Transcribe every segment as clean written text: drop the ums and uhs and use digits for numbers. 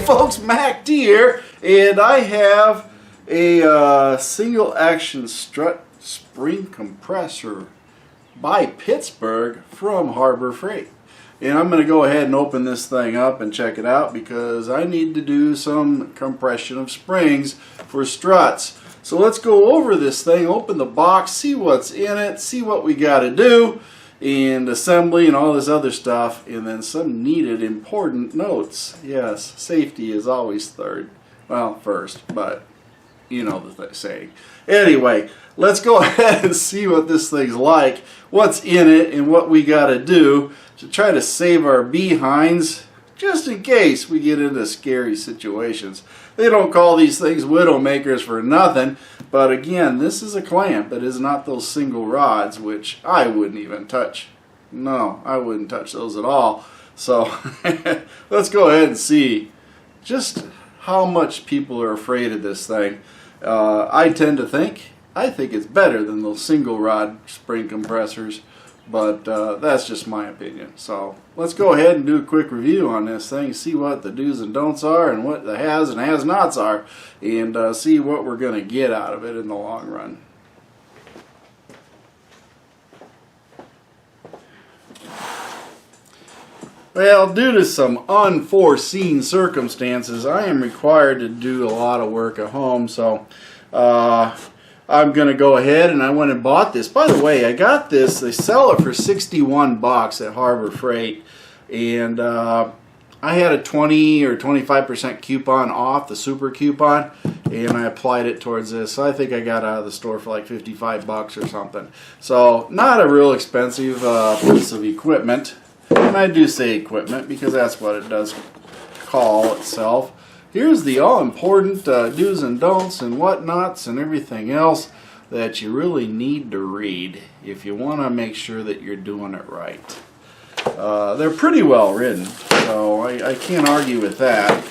folks, MACT here, and I have a single action strut spring compressor by Pittsburgh from Harbor Freight. And I'm going to go ahead and open this thing up and check it out because I need to do some compression of springs for struts. So let's go over this thing, open the box, see what's in it, see what we got to do, and assembly and all this other stuff, and then some needed important notes. Yes, safety is always third. Well, first, but you know the saying. Anyway, let's go ahead and see what this thing's like, what's in it, and what we got to do to try to save our behinds just in case we get into scary situations. They don't call these things widowmakers for nothing, but again, this is a clamp. It is not those single rods, which I wouldn't even touch. No, I wouldn't touch those at all. So let's go ahead and see just how much people are afraid of this thing. I think it's better than those single rod spring compressors, but that's just my opinion. So let's go ahead and do a quick review on this thing, see what the do's and don'ts are and what the has and has nots are, and see what we're going to get out of it in the long run. Well, due to some unforeseen circumstances, I am required to do a lot of work at home, so I'm going to go ahead and I went and bought this. By the way, I got this. They sell it for 61 bucks at Harbor Freight, and I had a 20 or 25% coupon off, the super coupon, and I applied it towards this. So I think I got out of the store for like 55 bucks or something. So not a real expensive piece of equipment. And I do say equipment because that's what it does call itself. Here's the all-important do's and don'ts and whatnots and everything else that you really need to read if you want to make sure that you're doing it right. They're pretty well written, so I can't argue with that.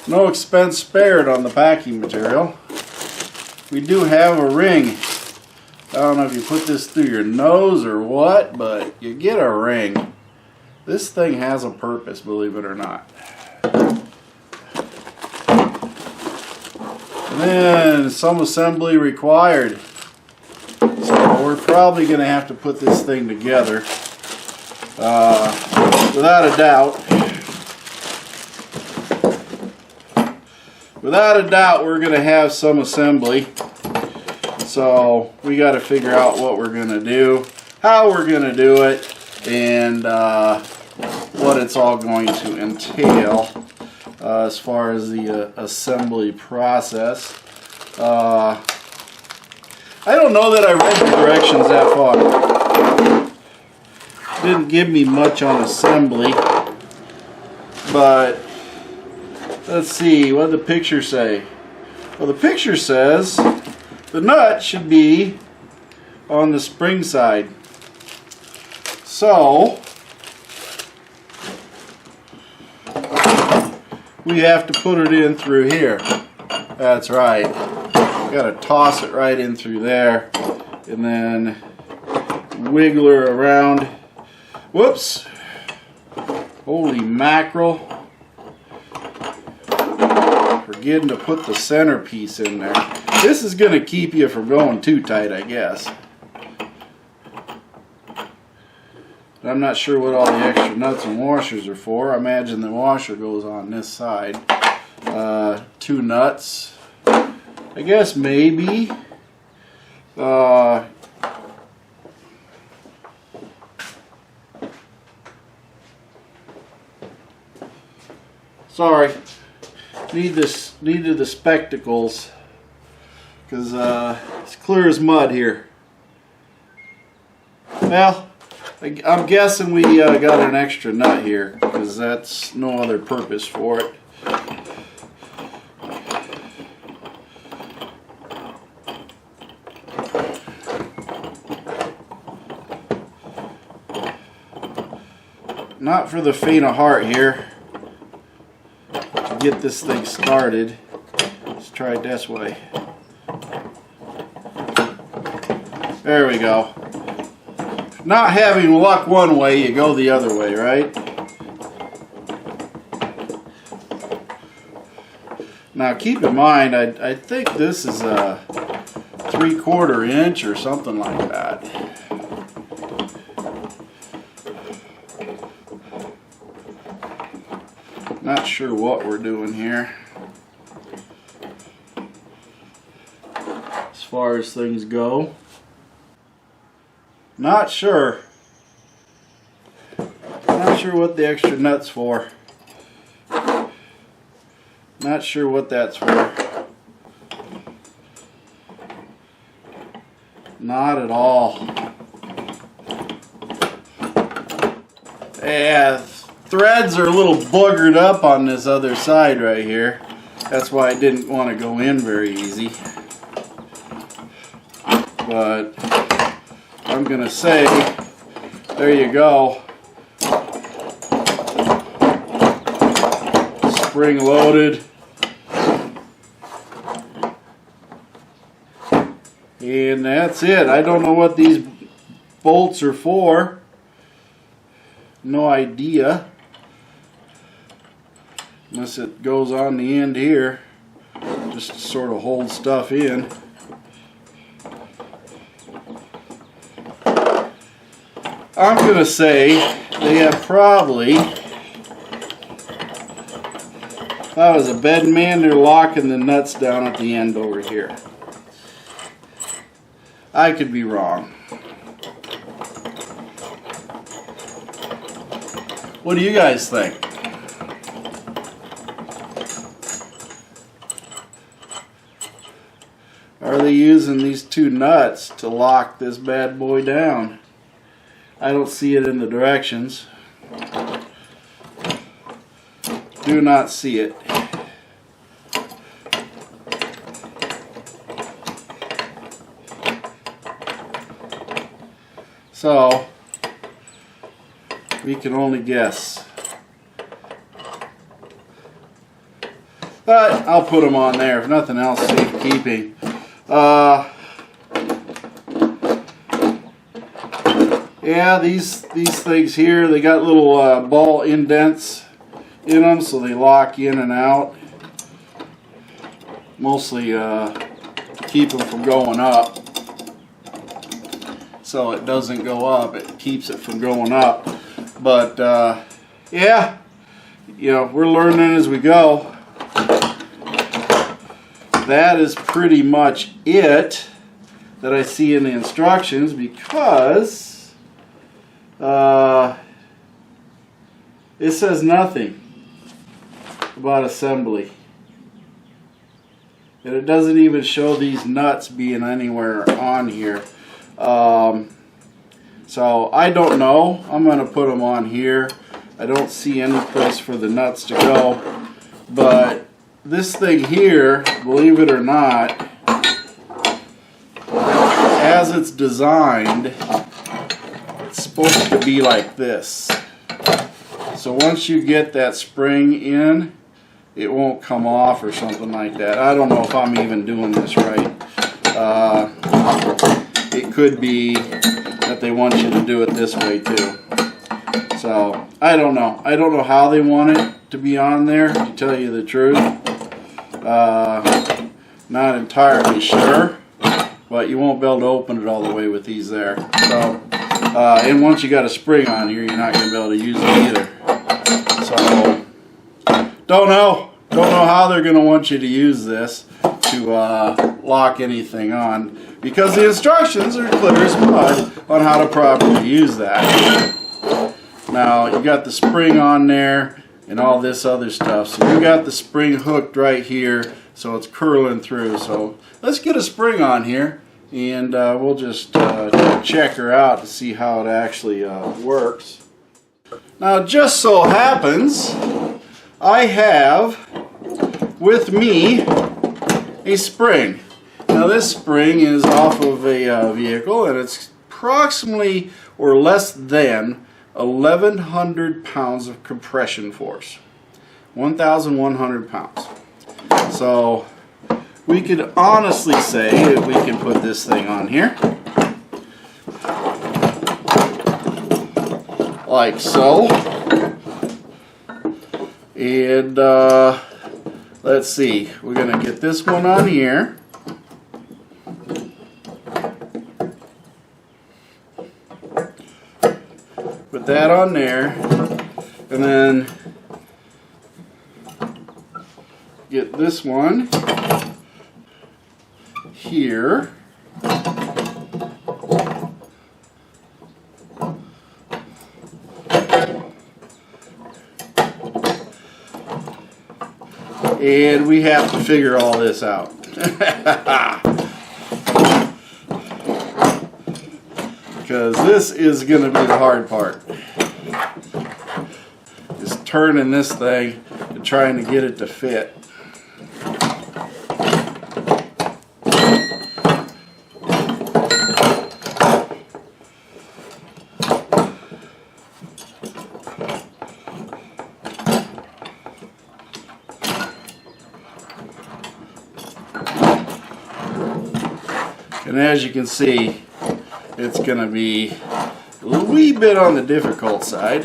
No expense spared on the packing material. We do have a ring. I don't know if you put this through your nose or what, but you get a ring. This thing has a purpose, believe it or not. And then some assembly required. So we're probably going to have to put this thing together. Without a doubt, we're going to have some assembly. So we got to figure out what we're going to do, how we're going to do it, and what it's all going to entail as far as the assembly process. I don't know that I read the directions that far. Didn't give me much on assembly, but let's see, what did the picture say? Well, the picture says the nut should be on the spring side. So we have to put it in through here. That's right. Got to toss it right in through there and then wiggle her around. Whoops. Holy mackerel. Forgetting to put the centerpiece in there. This is going to keep you from going too tight, I guess. I'm not sure what all the extra nuts and washers are for. I imagine the washer goes on this side. 2 nuts. I guess maybe. Sorry. Needed the spectacles. Because it's clear as mud here. Well, I'm guessing we got an extra nut here because that's no other purpose for it. Not for the faint of heart here. To get this thing started, let's try it this way. There we go. not having luck one way, you go the other way, right? Now keep in mind, I think this is a 3/4 inch or something like that. Not sure what we're doing here as far as things go. Not sure. Not sure what the extra nut's for. Not sure what that's for. Not at all. Yeah, threads are a little boogered up on this other side right here. That's why I didn't want to go in very easy. But I'm gonna say, there you go. Spring loaded. And that's it. I don't know what these bolts are for. No idea. Unless it goes on the end here. Just to sort of hold stuff in. I'm going to say they have probably, if I was a bed man, they're locking the nuts down at the end over here. I could be wrong. What do you guys think? Are they using these two nuts to lock this bad boy down? I don't see it in the directions. Do not see it. So, we can only guess. But I'll put them on there, if nothing else, safekeeping. Yeah, these things here, they got little ball indents in them, so they lock in and out. Mostly to keep them from going up. So it doesn't go up, it keeps it from going up. But yeah, you know, we're learning as we go. That is pretty much it that I see in the instructions, because it says nothing about assembly. And it doesn't even show these nuts being anywhere on here. So I don't know. I'm going to put them on here. I don't see any place for the nuts to go. But this thing here, believe it or not, as it's designed, it's supposed to be like this. So once you get that spring in, it won't come off or something like that. I don't know if I'm even doing this right. It could be that they want you to do it this way too. So I don't know. I don't know how they want it to be on there, to tell you the truth. Not entirely sure, but you won't be able to open it all the way with these there. So, and once you got a spring on here, you're not going to be able to use it either. So, don't know how they're going to want you to use this to lock anything on, because the instructions are clear as mud on how to properly use that. Now, you got the spring on there and all this other stuff. So you got the spring hooked right here, so it's curling through. So let's get a spring on here, and we'll just check her out to see how it actually works. Now, just so happens I have with me a spring. Now this spring is off of a vehicle, and it's approximately or less than 1,100 pounds of compression force. 1,100 pounds. So we could honestly say that we can put this thing on here. like so. And let's see, we're going to get this one on here. Put that on there, and then get this one here. And we have to figure all this out. Because this is going to be the hard part. Is turning this thing and trying to get it to fit. And as you can see, it's going to be a wee bit on the difficult side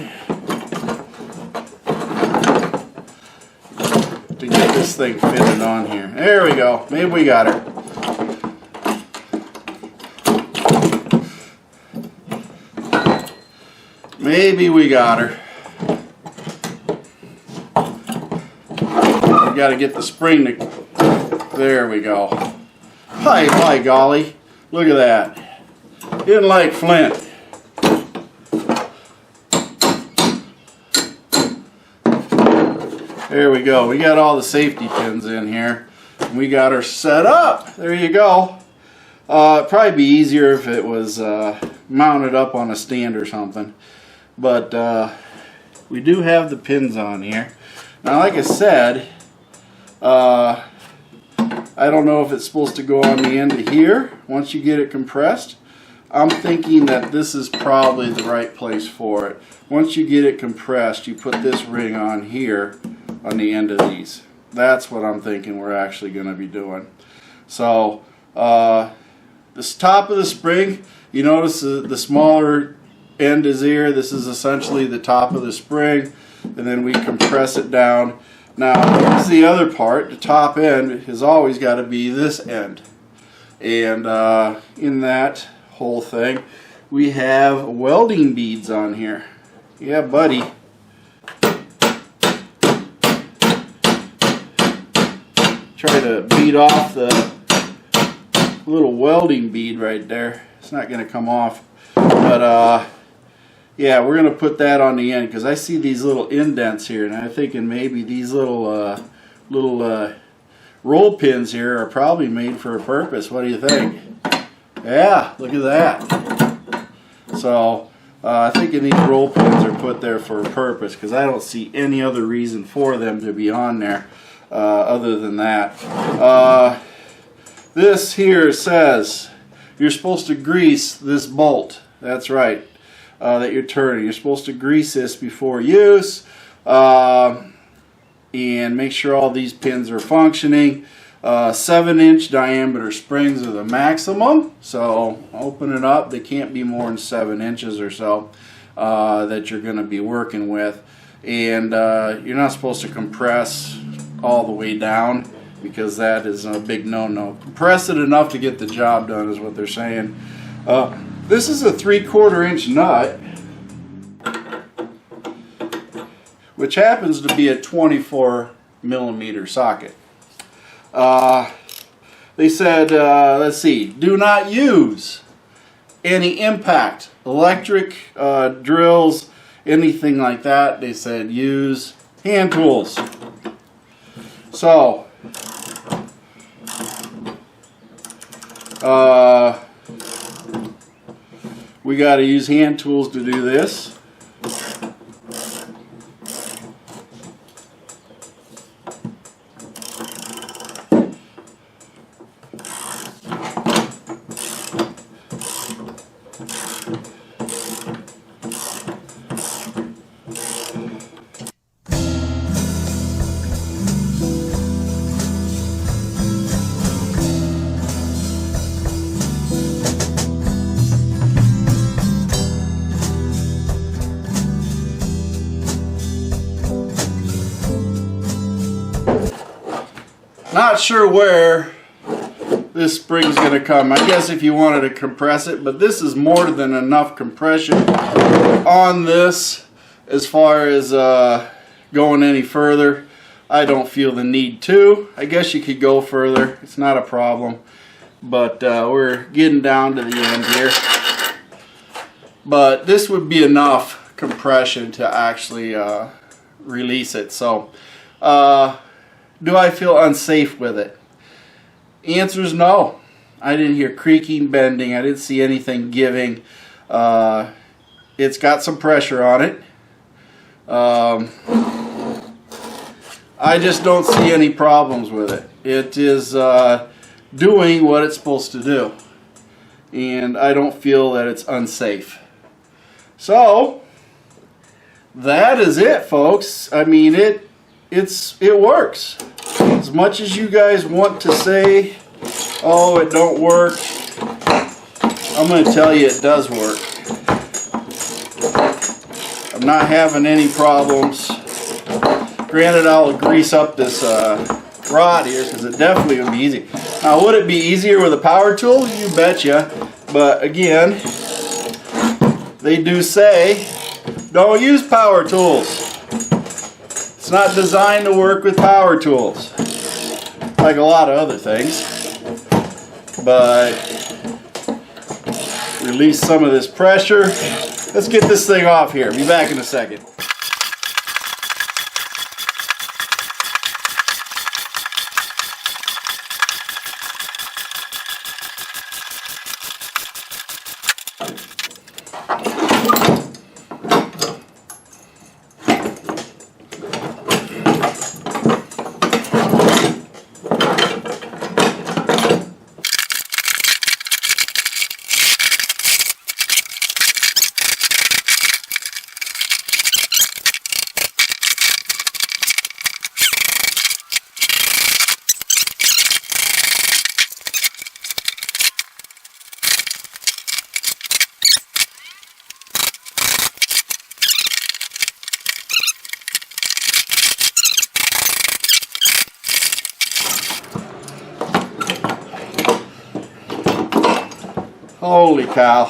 to get this thing fitted on here. There we go. Maybe we got her. Maybe we got her. We got to get the spring to... There we go. By golly. Look at that. Didn't like Flint. There we go. We got all the safety pins in here. We got her set up. There you go. It'd probably be easier if it was mounted up on a stand or something. But we do have the pins on here. Now, like I said, I don't know if it's supposed to go on the end of here once you get it compressed. I'm thinking that this is probably the right place for it. Once you get it compressed, you put this ring on here on the end of these. That's what I'm thinking we're actually going to be doing. So this top of the spring, you notice the smaller end is here. This is essentially the top of the spring, and then we compress it down. Now, here's the other part. The top end has always got to be this end. And in that whole thing, we have welding beads on here. Yeah, buddy. Try to beat off the little welding bead right there. It's not going to come off. But yeah, we're going to put that on the end because I see these little indents here, and I'm thinking maybe these little roll pins here are probably made for a purpose. What do you think? Yeah, look at that. So I think these roll pins are put there for a purpose because I don't see any other reason for them to be on there other than that. This here says you're supposed to grease this bolt. That's right. That you're turning. You're supposed to grease this before use and make sure all these pins are functioning. 7-inch diameter springs are the maximum, so open it up. They can't be more than 7 inches or so that you're going to be working with. And you're not supposed to compress all the way down because that is a big no-no. Compress it enough to get the job done is what they're saying. This is a 3/4 inch nut, which happens to be a 24 millimeter socket. They said, let's see, do not use any impact, electric drills, anything like that. They said use hand tools. So, we got to use hand tools to do this. Not sure where this spring's going to come. I guess if you wanted to compress it, but this is more than enough compression on this as far as going any further. I don't feel the need to. I guess you could go further. It's not a problem. But we're getting down to the end here. But this would be enough compression to actually release it. So, do I feel unsafe with it? The answer is no. I didn't hear creaking, bending. I didn't see anything giving. It's got some pressure on it. I just don't see any problems with it. It is doing what it's supposed to do, and I don't feel that it's unsafe. So that is it, folks. I mean, it works. As much as you guys want to say, oh, it don't work, I'm going to tell you it does work. I'm not having any problems. Granted, I'll grease up this rod here because it definitely would be easy. Now, would it be easier with a power tool? You betcha. But again, they do say don't use power tools. It's not designed to work with power tools, like a lot of other things. But release some of this pressure. Let's get this thing off here. Be back in a second. Holy cow.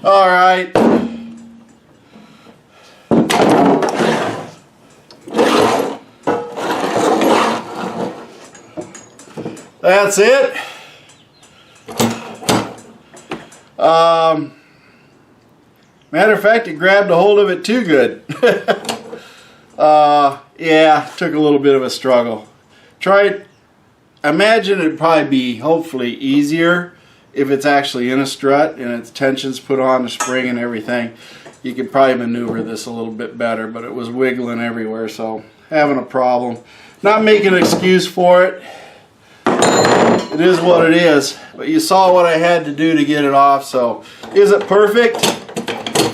All right. That's it. Matter of fact, it grabbed a hold of it too good. Yeah, took a little bit of a struggle. Imagine it'd probably be hopefully easier if it's actually in a strut and its tension's put on the spring and everything. You could probably maneuver this a little bit better, but it was wiggling everywhere, so having a problem. Not making an excuse for it. It is what it is, but you saw what I had to do to get it off. So is it perfect?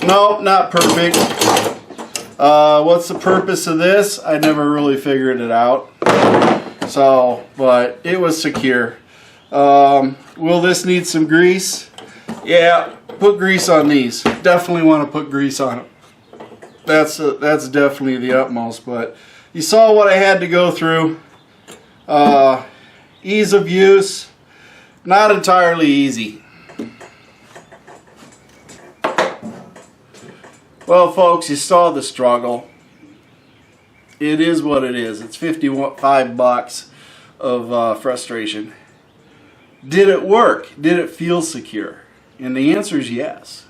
No, not perfect. What's the purpose of this? I never really figured it out. So, but it was secure. Will this need some grease? Yeah, put grease on these. Definitely want to put grease on them. That's definitely the utmost. But you saw what I had to go through. Ease of use, not entirely easy. Well, folks, you saw the struggle. It is what it is. It's $55 of frustration. Did it work? Did it feel secure? And the answer is yes.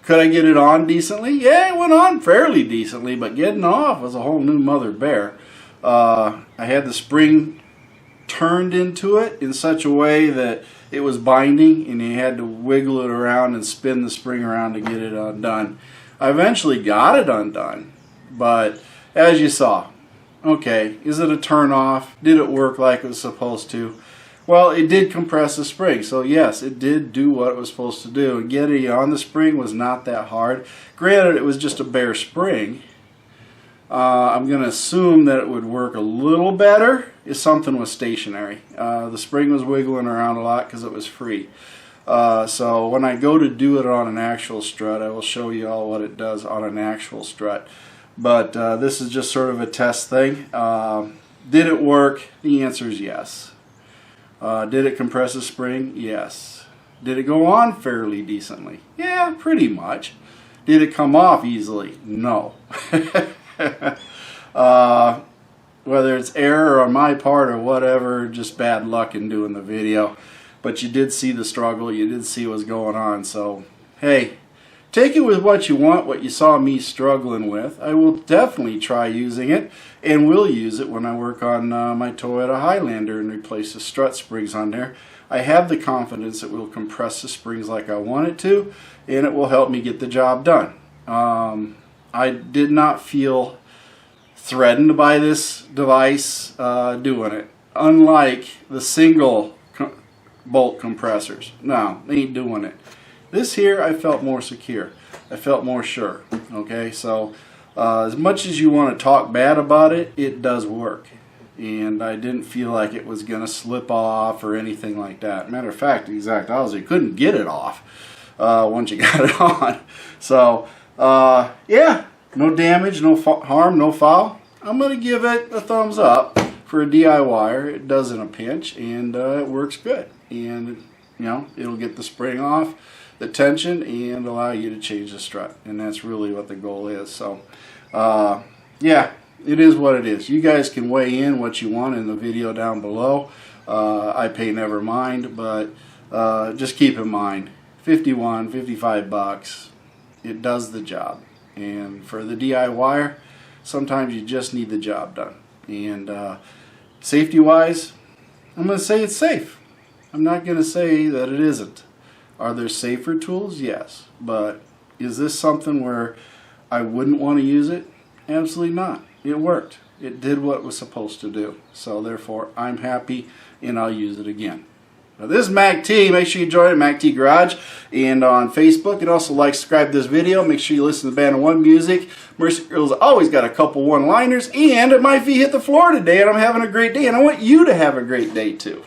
Could I get it on decently? Yeah, it went on fairly decently, but getting off was a whole new mother bear. I had the spring turned into it in such a way that it was binding, and you had to wiggle it around and spin the spring around to get it undone. I eventually got it undone, but as you saw, okay, is it a turn off? Did it work like it was supposed to? Well, it did compress the spring, so yes, it did do what it was supposed to do. And getting it on the spring was not that hard. Granted, it was just a bare spring. I'm going to assume that it would work a little better if something was stationary. The spring was wiggling around a lot because it was free. So when I go to do it on an actual strut, I will show you all what it does on an actual strut. But this is just sort of a test thing. Did it work? The answer is yes. Did it compress a spring? Yes. Did it go on fairly decently? Yeah, pretty much. Did it come off easily? No. Whether it's error on my part or whatever, just bad luck in doing the video. But you did see the struggle, you did see what's going on, so hey, take it with what you want, what you saw me struggling with. I will definitely try using it, and will use it when I work on my Toyota Highlander and replace the strut springs on there. I have the confidence it will compress the springs like I want it to, and it will help me get the job done. I did not feel threatened by this device doing it, unlike the single bolt compressors. No, they ain't doing it. This here, I felt more secure. I felt more sure. Okay, so as much as you want to talk bad about it, it does work. And I didn't feel like it was going to slip off or anything like that. Matter of fact, the exact opposite. You couldn't get it off once you got it on. So, yeah, no damage, no harm, no foul. I'm going to give it a thumbs up for a DIYer. It does in a pinch, and it works good. And, you know, it'll get the spring off, the tension, and allow you to change the strut. And that's really what the goal is. So, yeah, it is what it is. You guys can weigh in what you want in the video down below. I pay never mind, but just keep in mind, $51, $55, it does the job. And for the DIYer, sometimes you just need the job done. And safety-wise, I'm going to say it's safe. I'm not going to say that it isn't. Are there safer tools? Yes. But is this something where I wouldn't want to use it? Absolutely not. It worked. It did what it was supposed to do. So therefore, I'm happy, and I'll use it again. Now, this is MACT. Make sure you join it, MACT Garage, and on Facebook. And also like, subscribe to this video. Make sure you listen to Band of One music. Mercy Girl's always got a couple one-liners. And my feet hit the floor today, and I'm having a great day. And I want you to have a great day, too.